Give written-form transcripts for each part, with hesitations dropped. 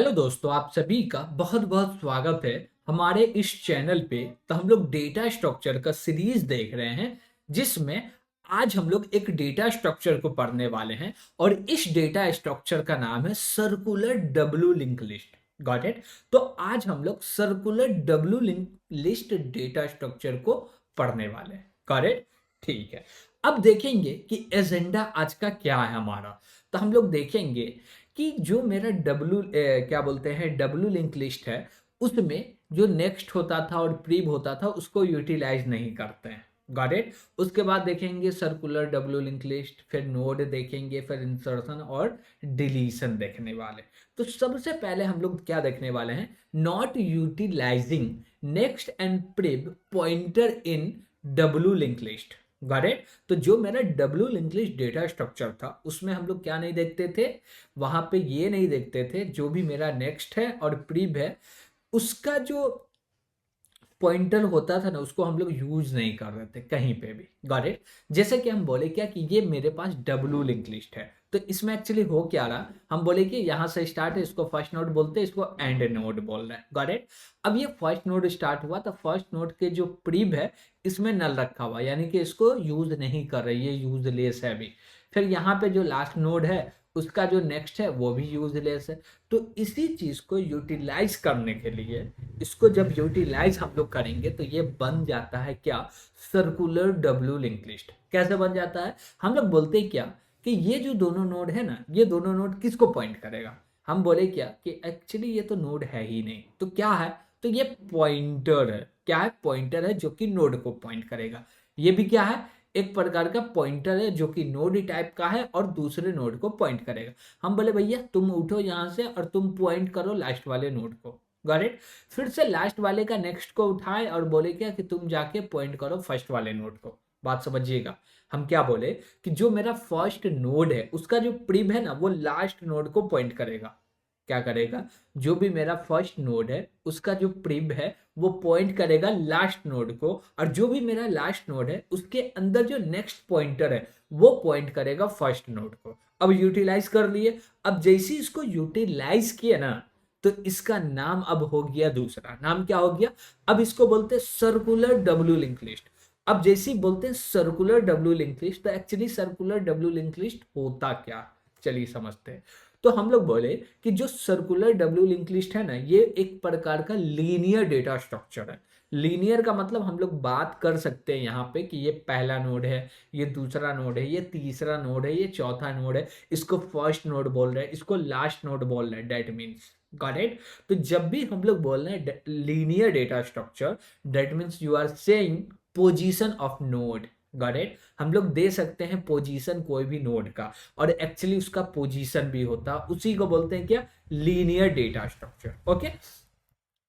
Hello दोस्तों, आप सभी का बहुत बहुत स्वागत है हमारे इस चैनल पे। तो हम लोग डेटा स्ट्रक्चर का सीरीज देख रहे हैं, जिसमें आज हम लोग एक डेटा स्ट्रक्चर को पढ़ने वाले हैं। और इस डेटा स्ट्रक्चर का नाम है circular W link list. Got it. तो आज हम लोग circular W link list data structure को पढ़ने वाले हैं। Got it. ठीक है। अब देखेंगे कि एजेंडा आज का क्या है हमारा। तो हम लोग देखेंगे कि जो मेरा क्या बोलते हैं डब्ल्यू लिंक लिस्ट है, उसमें जो नेक्स्ट होता था और प्रीव होता था उसको यूटिलाइज नहीं करते हैं। Got it. उसके बाद देखेंगे सर्कुलर डब्ल्यू लिंक लिस्ट, फिर नोड देखेंगे, फिर इंसर्शन और डिलीशन देखने वाले। तो सबसे पहले हम लोग क्या देखने वाले हैं, not utilizing next and prev pointer in doubly link list. Got it. तो जो मेरा doubly link list data structure था उसमें हम लोग क्या नहीं देखते थे, वहां पे ये नहीं देखते थे जो भी मेरा नेक्स्ट है और प्रीव है उसका जो पॉइंटर होता था ना उसको हम लोग यूज नहीं कर रहे थे कहीं पे भी। Got it. जैसे कि हम बोले क्या कि ये मेरे पास डब्ल्यू लिंक लिस्ट है, तो इसमें एक्चुअली हो क्या रहा, हम बोले कि यहाँ से स्टार्ट है, इसको फर्स्ट नोड बोलते हैं, इसको एंड नोड बोल रहे हैं। Got it. अब ये फर्स्ट नोड स्टार्ट हुआ तो फर्स्ट नोड के जो प्रीव है इसमें नल रखा हुआ, यानी कि इसको यूज नहीं कर रही है, यूजलेस है अभी। फिर यहाँ पे जो लास्ट नोड है उसका जो नेक्स्ट है वो भी यूजलेस है। तो इसी चीज को यूटिलाइज करने के लिए, इसको जब यूटिलाइज हम लोग करेंगे तो ये बन जाता है क्या, सर्कुलर डब्ल्यू लिंक लिस्ट। कैसे बन जाता है, हम लोग बोलते हैं क्या कि ये जो दोनों नोड है ना, ये दोनों नोड किसको पॉइंट करेगा। हम बोले क्या कि एक्चुअली ये तो नोड है ही नहीं, तो क्या है, तो ये पॉइंटर है। क्या है, पॉइंटर है जो कि नोड को पॉइंट करेगा। ये भी क्या है, एक प्रकार का पॉइंटर है जो कि नोड टाइप का है और दूसरे नोड को पॉइंट करेगा। हम बोले भैया तुम उठो यहाँ से और तुम पॉइंट करो लास्ट वाले नोड को। Got it. फिर से लास्ट वाले का नेक्स्ट को उठाए और बोले क्या कि तुम जाके पॉइंट करो फर्स्ट वाले नोड को। बात समझिएगा, हम क्या बोले कि जो मेरा फर्स्ट नोड है उसका जो प्रीव है ना वो लास्ट नोड को पॉइंट करेगा। क्या करेगा, जो भी मेरा फर्स्ट नोड है उसका जो प्रीव है वो पॉइंट करेगा लास्ट नोड को, और जो भी मेरा लास्ट नोड है उसके अंदर जो नेक्स्ट पॉइंटर है वो पॉइंट करेगा फर्स्ट नोड को। अब यूटिलाइज कर लिए। अब जैसे इसको यूटिलाइज किया ना, तो इसका नाम अब हो गया, दूसरा नाम क्या हो गया, अब इसको बोलते हैं सर्कुलर डब्ल्यू लिंक लिस्ट। अब जैसे ही बोलते हैं सर्कुलर डब्ल्यू लिंक लिस्ट, तो actually circular W link list होता क्या, चलिए समझते हैं। तो हम लोग बोले कि जो सर्कुलर डब्ल्यू लिंक लिस्ट है ना, ये एक प्रकार का लीनियर डेटा स्ट्रक्चर है। लीनियर का मतलब हम लोग बात कर सकते हैं यहाँ पे कि ये पहला नोड है, ये दूसरा नोड है, ये तीसरा नोड है, ये चौथा नोड है, इसको फर्स्ट नोड बोल रहे हैं, इसको लास्ट नोड बोल रहे हैं। That means, got it. तो जब भी हम लोग बोल रहे हैं linear data structure, that means you are saying position of node. Got it. हम लोग दे सकते हैं पोजीशन कोई भी नोड का, और एक्चुअली उसका पोजीशन भी होता, उसी को बोलते हैं क्या, लीनियर डेटा स्ट्रक्चर। ओके।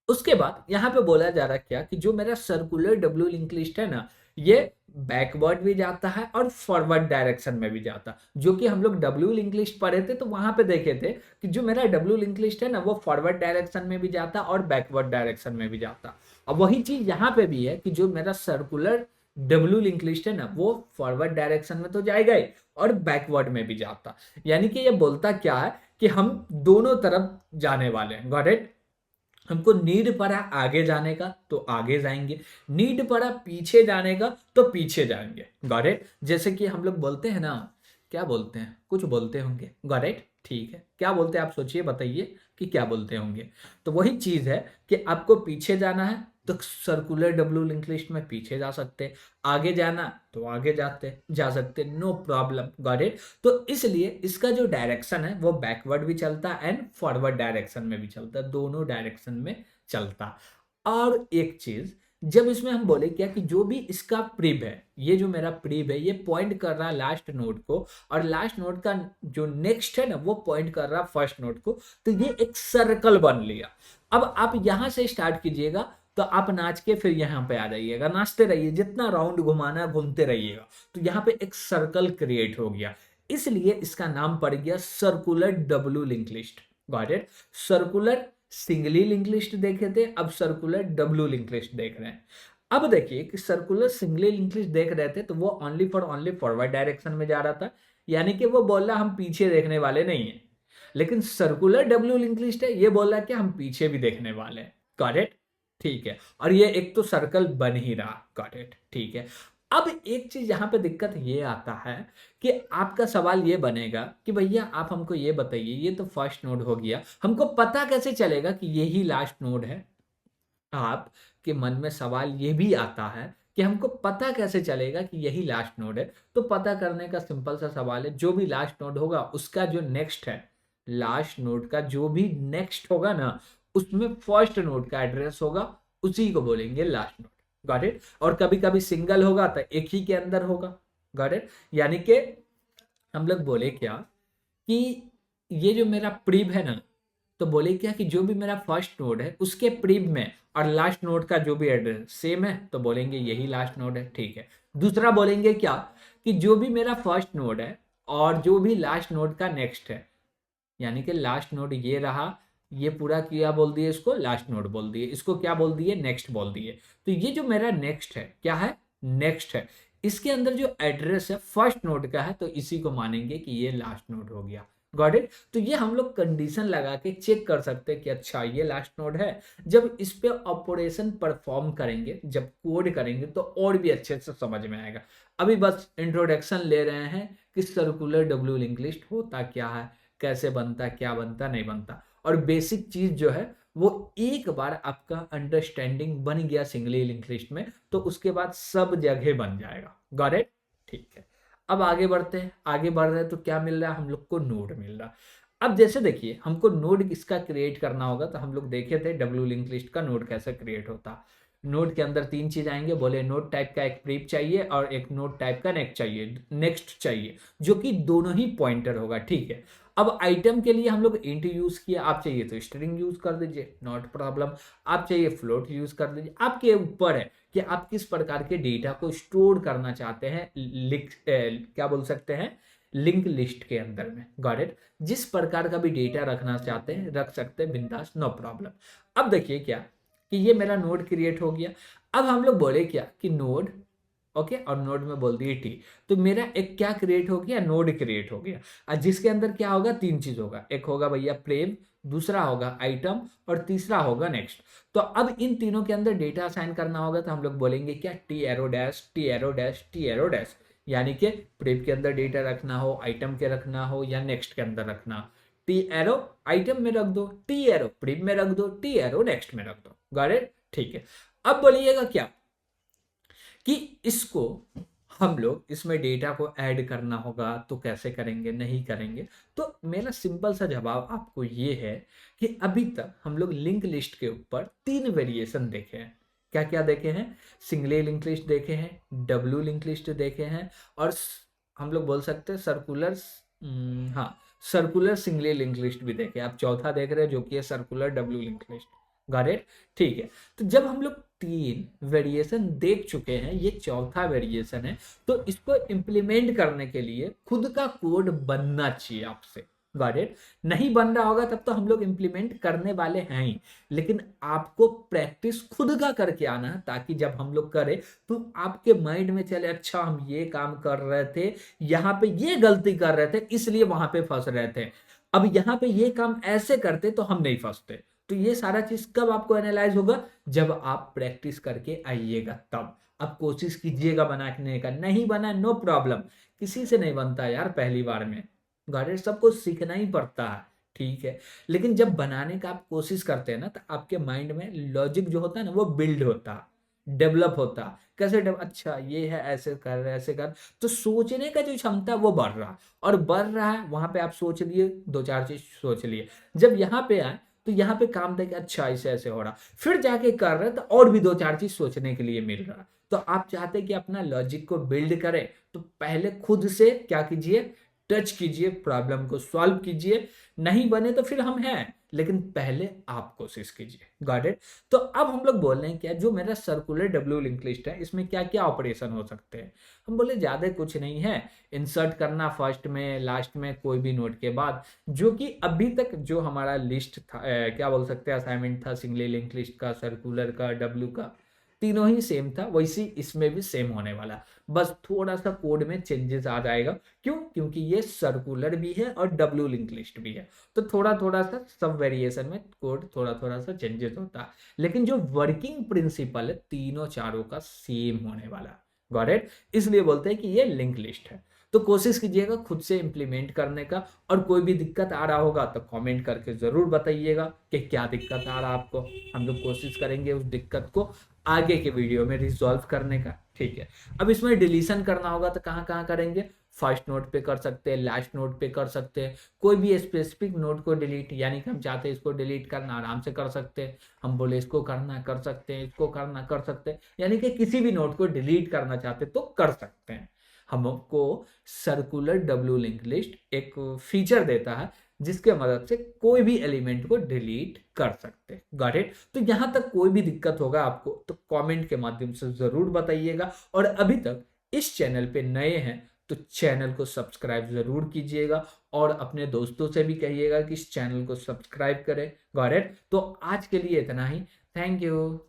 उसके बाद यहां पे बोला जा रहा है क्या कि जो मेरा सर्कुलर डब्ल्यू लिंक लिस्ट है ना, ये बैकवर्ड भी जाता है और फॉरवर्ड डायरेक्शन में भी जाता। जो कि हम लोग डब्ल्यू लिंक लिस्ट पढ़े थे तो वहां पे देखे थे कि जो मेरा डब्ल्यू लिंक लिस्ट है ना वो फॉरवर्ड डायरेक्शन में भी जाता और बैकवर्ड डायरेक्शन में भी जाता। अब वही चीज यहाँ पे भी है कि जो मेरा सर्कुलर डब्ल्यू लिंक लिस्ट है ना वो फॉरवर्ड डायरेक्शन में तो जाएगा ही और बैकवर्ड में भी जाता। यानी कि ये बोलता क्या है कि हम दोनों तरफ जाने वाले हैं। Got it. हमको नीड पड़ा आगे जाने का तो आगे जाएंगे, नीड पड़ा पीछे जाने का तो पीछे जाएंगे। Got it. जैसे कि हम लोग बोलते हैं ना, क्या बोलते हैं, कुछ बोलते होंगे। Got it. ठीक है, क्या बोलते हैं आप सोचिए, बताइए कि क्या बोलते होंगे। तो वही चीज है कि आपको पीछे जाना है तो सर्कुलर डब्ल्यू लिंक लिस्ट में पीछे जा सकते हैं, आगे जाना तो आगे जा सकते, नो प्रॉब्लम। Got it. तो इसलिए इसका जो डायरेक्शन है वो बैकवर्ड भी चलता एंड फॉरवर्ड डायरेक्शन में भी चलता, दोनों डायरेक्शन में चलता। और एक चीज, जब इसमें हम बोले क्या कि जो भी इसका प्रीव है, ये जो मेरा प्रीव है ये पॉइंट कर रहा है लास्ट नोड को, और लास्ट नोड का जो नेक्स्ट है ना वो पॉइंट कर रहा है फर्स्ट नोड को, तो ये एक सर्कल बन लिया। अब आप यहां से स्टार्ट कीजिएगा तो आप नाच के फिर यहाँ पे आ जाइएगा, नाचते रहिए, जितना राउंड घुमाना घूमते रहिएगा, तो यहाँ पे एक सर्कल क्रिएट हो गया। इसलिए इसका नाम पड़ गया circular W link list. Got it. Circular singly link list देखे थे, अब सर्कुलर डब्ल्यू लिंक लिस्ट देख रहे हैं। अब देखिए कि सर्कुलर सिंगली लिंक लिस्ट देख रहे थे तो वो ओनली फॉरवर्ड डायरेक्शन में जा रहा था, यानी कि वो बोल रहा हम पीछे देखने वाले नहीं है। लेकिन सर्कुलर डब्ल्यू लिंक लिस्ट है, ये बोल रहा है कि हम पीछे भी देखने वाले हैं। Got it? ठीक है, और ये एक तो सर्कल बन ही रहा। Got it? ठीक है। अब एक चीज यहाँ पे दिक्कत ये आता है कि आपका सवाल ये बनेगा कि भैया आप हमको ये बताइए, ये तो फर्स्ट नोड हो गया, हमको पता कैसे चलेगा कि यही लास्ट नोड है? आपके मन में सवाल ये भी आता है कि हमको पता कैसे चलेगा कि यही लास्ट नोड है? तो पता करने का सिंपल सा सवाल है, जो भी लास्ट नोड होगा उसका जो नेक्स्ट है, लास्ट नोड का जो भी नेक्स्ट होगा ना, उसमें फर्स्ट नोड का एड्रेस होगा, उसी को बोलेंगे लास्ट नोड। Got it? और कभी कभी सिंगल होगा तो एक ही के अंदर होगा। Got it? यानी कि हम लोग बोले क्या कि ये जो मेरा प्रीव है ना, तो बोले क्या कि जो भी मेरा फर्स्ट नोड है उसके प्रीव में और लास्ट नोड का जो भी एड्रेस सेम है, तो बोलेंगे यही लास्ट नोड है। ठीक है। दूसरा बोलेंगे क्या कि जो भी मेरा फर्स्ट नोड है और जो भी लास्ट नोड का नेक्स्ट है, यानी कि लास्ट नोड ये रहा, ये पूरा क्या बोल दिए, इसको लास्ट नोड बोल दिए, इसको क्या बोल दिए, नेक्स्ट बोल दिए। तो ये जो मेरा नेक्स्ट है, क्या है, नेक्स्ट है, इसके अंदर जो एड्रेस है फर्स्ट नोड का है, तो इसी को मानेंगे कि ये लास्ट नोड हो गया। Got it? तो ये हम लोग कंडीशन लगा के चेक कर सकते हैं कि अच्छा ये लास्ट नोड है। जब इस पे ऑपरेशन परफॉर्म करेंगे, जब कोड करेंगे, तो और भी अच्छे से समझ में आएगा। अभी बस इंट्रोडक्शन ले रहे हैं कि सर्कुलर डब्ल्यू लिंक लिस्ट होता क्या है, कैसे बनता, क्या बनता, नहीं बनता, और बेसिक चीज जो है वो एक बार आपका अंडरस्टैंडिंग बन गया सिंगली लिंक लिस्ट में, तो उसके बाद सब जगह बन जाएगा। Got it? ठीक है। अब आगे बढ़ते हैं। आगे बढ़ रहे हैं तो क्या मिल रहा है हम लोग को, नोड मिल रहा। अब जैसे देखिए हमको नोड किसका क्रिएट करना होगा, तो हम लोग देखे थे डब्ल्यू लिंक लिस्ट का नोड कैसे क्रिएट होता। नोड के अंदर तीन चीज आएंगे, बोले नोड टाइप का एक प्रीव चाहिए और एक नोड टाइप का नेक्स्ट चाहिए, जो कि दोनों ही पॉइंटर होगा। ठीक है। अब आइटम के लिए हम लोग इंट यूज किया, आप चाहिए तो स्ट्रिंग यूज कर दीजिए, नॉट प्रॉब्लम। आप चाहिए फ्लोट यूज कर दीजिए, आपके ऊपर है कि आप किस प्रकार के डेटा को स्टोर करना चाहते हैं, क्या बोल सकते हैं, लिंक लिस्ट के अंदर में। Got it? जिस प्रकार का भी डेटा रखना चाहते हैं रख सकते हैं, बिंदास, नो प्रॉब्लम। अब देखिए क्या कि ये मेरा नोड क्रिएट हो गया। अब हम लोग बोले क्या कि नोड, ओके, और नोड में बोल दिए टी, तो मेरा एक क्या क्रिएट हो गया, नोड क्रिएट हो गया। और जिसके अंदर क्या होगा, तीन चीज होगा, एक होगा भैया प्रेम, दूसरा होगा आइटम, और तीसरा होगा नेक्स्ट। तो अब इन तीनों के अंदर डेटा असाइन करना होगा, तो हम लोग बोलेंगे क्या, T arrow dash, T arrow dash, T arrow dash. यानी कि प्रेम के अंदर डेटा रखना हो, आइटम के रखना हो, या नेक्स्ट के अंदर रखना हो, टी एरो आइटम में रख दो, टी एरो प्रेम में रख दो, टी एरो नेक्स्ट में रख दो। Got it? ठीक है। अब बोलिएगा क्या कि इसको हम लोग इसमें डेटा को ऐड करना होगा, तो कैसे करेंगे, नहीं करेंगे। तो मेरा सिंपल सा जवाब आपको ये है कि अभी तक हम लोग लिंक लिस्ट के ऊपर तीन वेरिएशन देखे हैं। क्या क्या देखे हैं, सिंगली लिंक लिस्ट देखे हैं, डब्ल्यू लिंक लिस्ट देखे हैं, और हम लोग बोल सकते हैं सर्कुलर, हाँ, सर्कुलर सिंगली लिंक लिस्ट भी देखे। आप चौथा देख रहे हैं जो कि है circular W link list. Got it? ठीक है। तो जब हम लोग तीन वेरिएशन देख चुके हैं, ये चौथा वेरिएशन है, तो इसको इंप्लीमेंट करने के लिए खुद का कोड बनना चाहिए आपसे। Got it? नहीं बन रहा होगा तब तो हम लोग इंप्लीमेंट करने वाले हैं ही, लेकिन आपको प्रैक्टिस खुद का करके आना है, ताकि जब हम लोग करें तो आपके माइंड में चले, अच्छा हम ये काम कर रहे थे, यहाँ पे ये गलती कर रहे थे, इसलिए वहां पे फंस रहे थे, अब यहाँ पे ये काम ऐसे करते तो हम नहीं फंसते। तो ये सारा चीज कब आपको एनालाइज होगा, जब आप प्रैक्टिस करके आइएगा तब। अब कोशिश कीजिएगा बनाने का, नहीं बना नो प्रॉब्लम, किसी से नहीं बनता यार पहली बार में। गाइडेड सबको सीखना ही पड़ता है। ठीक है। लेकिन जब बनाने का आप कोशिश करते हैं ना, तो आपके माइंड में लॉजिक जो होता है ना, वो बिल्ड होता, डेवलप होता। कैसे अच्छा ये है, ऐसे कर रहे, ऐसे कर, तो सोचने का जो क्षमता है वो बढ़ रहा, और बढ़ रहा है वहां पे आप सोच लिए, दो चार चीज सोच लिए, जब यहाँ पे आए तो यहाँ पे काम था कि अच्छा ऐसे ऐसे हो रहा, फिर जाके कर रहे तो और भी दो चार चीज सोचने के लिए मिल रहा। तो आप चाहते कि अपना लॉजिक को बिल्ड करें, तो पहले खुद से क्या कीजिए, टच कीजिए, प्रॉब्लम को सॉल्व कीजिए। नहीं बने तो फिर हम हैं, लेकिन पहले आप कोशिश कीजिए। Got it? तो अब हम लोग बोल रहे हैं क्या, जो मेरा सर्कुलर डब्ल्यू लिंक लिस्ट है, इसमें क्या क्या ऑपरेशन हो सकते हैं। हम बोले ज्यादा कुछ नहीं है, इंसर्ट करना फर्स्ट में, लास्ट में, कोई भी नोड के बाद, जो कि अभी तक जो हमारा लिस्ट था, क्या बोल सकते हैं, असाइनमेंट था सिंगली लिंक लिस्ट का, सर्कुलर का, डब्ल्यू का, तीनों ही सेम था, वैसे इसमें भी सेम होने वाला, बस थोड़ा सा कोड में चेंजेस आ जाएगा। क्यों? क्योंकि ये सर्कुलर भी है और डब्ल्यू लिंक लिस्ट भी है, तो थोड़ा थोड़ा सा सब वेरिएशन में कोड थोड़ा थोड़ा सा चेंजेस होता है, लेकिन जो वर्किंग प्रिंसिपल है तीनों चारों का सेम होने वाला। Got it? इसलिए बोलते हैं कि ये लिंक लिस्ट है। तो कोशिश कीजिएगा खुद से इंप्लीमेंट करने का, और कोई भी दिक्कत आ रहा होगा तो कमेंट करके जरूर बताइएगा कि क्या दिक्कत आ रहा है आपको। हम लोग कोशिश करेंगे उस दिक्कत को आगे के वीडियो में रिजॉल्व करने का। ठीक है, अब इसमें डिलीशन करना होगा तो कहाँ कहाँ करेंगे? फर्स्ट नोट पे कर सकते हैं, लास्ट नोट पे कर सकते हैं, कोई भी स्पेसिफिक नोट को डिलीट, यानी कि हम चाहते हैं इसको डिलीट करना, आराम से कर सकते हैं। हम बोले इसको करना कर सकते हैं, इसको करना कर सकते हैं, यानी कि किसी भी नोट को डिलीट करना चाहते तो कर सकते हैं। हमको सर्कुलर डब्ल्यू लिंक लिस्ट एक फीचर देता है जिसके मदद से कोई भी एलिमेंट को डिलीट कर सकते हैं। Got it? तो यहां तक कोई भी दिक्कत होगा आपको तो कमेंट के माध्यम से जरूर बताइएगा, और अभी तक इस चैनल पे नए हैं तो चैनल को सब्सक्राइब जरूर कीजिएगा, और अपने दोस्तों से भी कहिएगा कि इस चैनल को सब्सक्राइब करें। Got it? तो आज के लिए इतना ही। Thank you.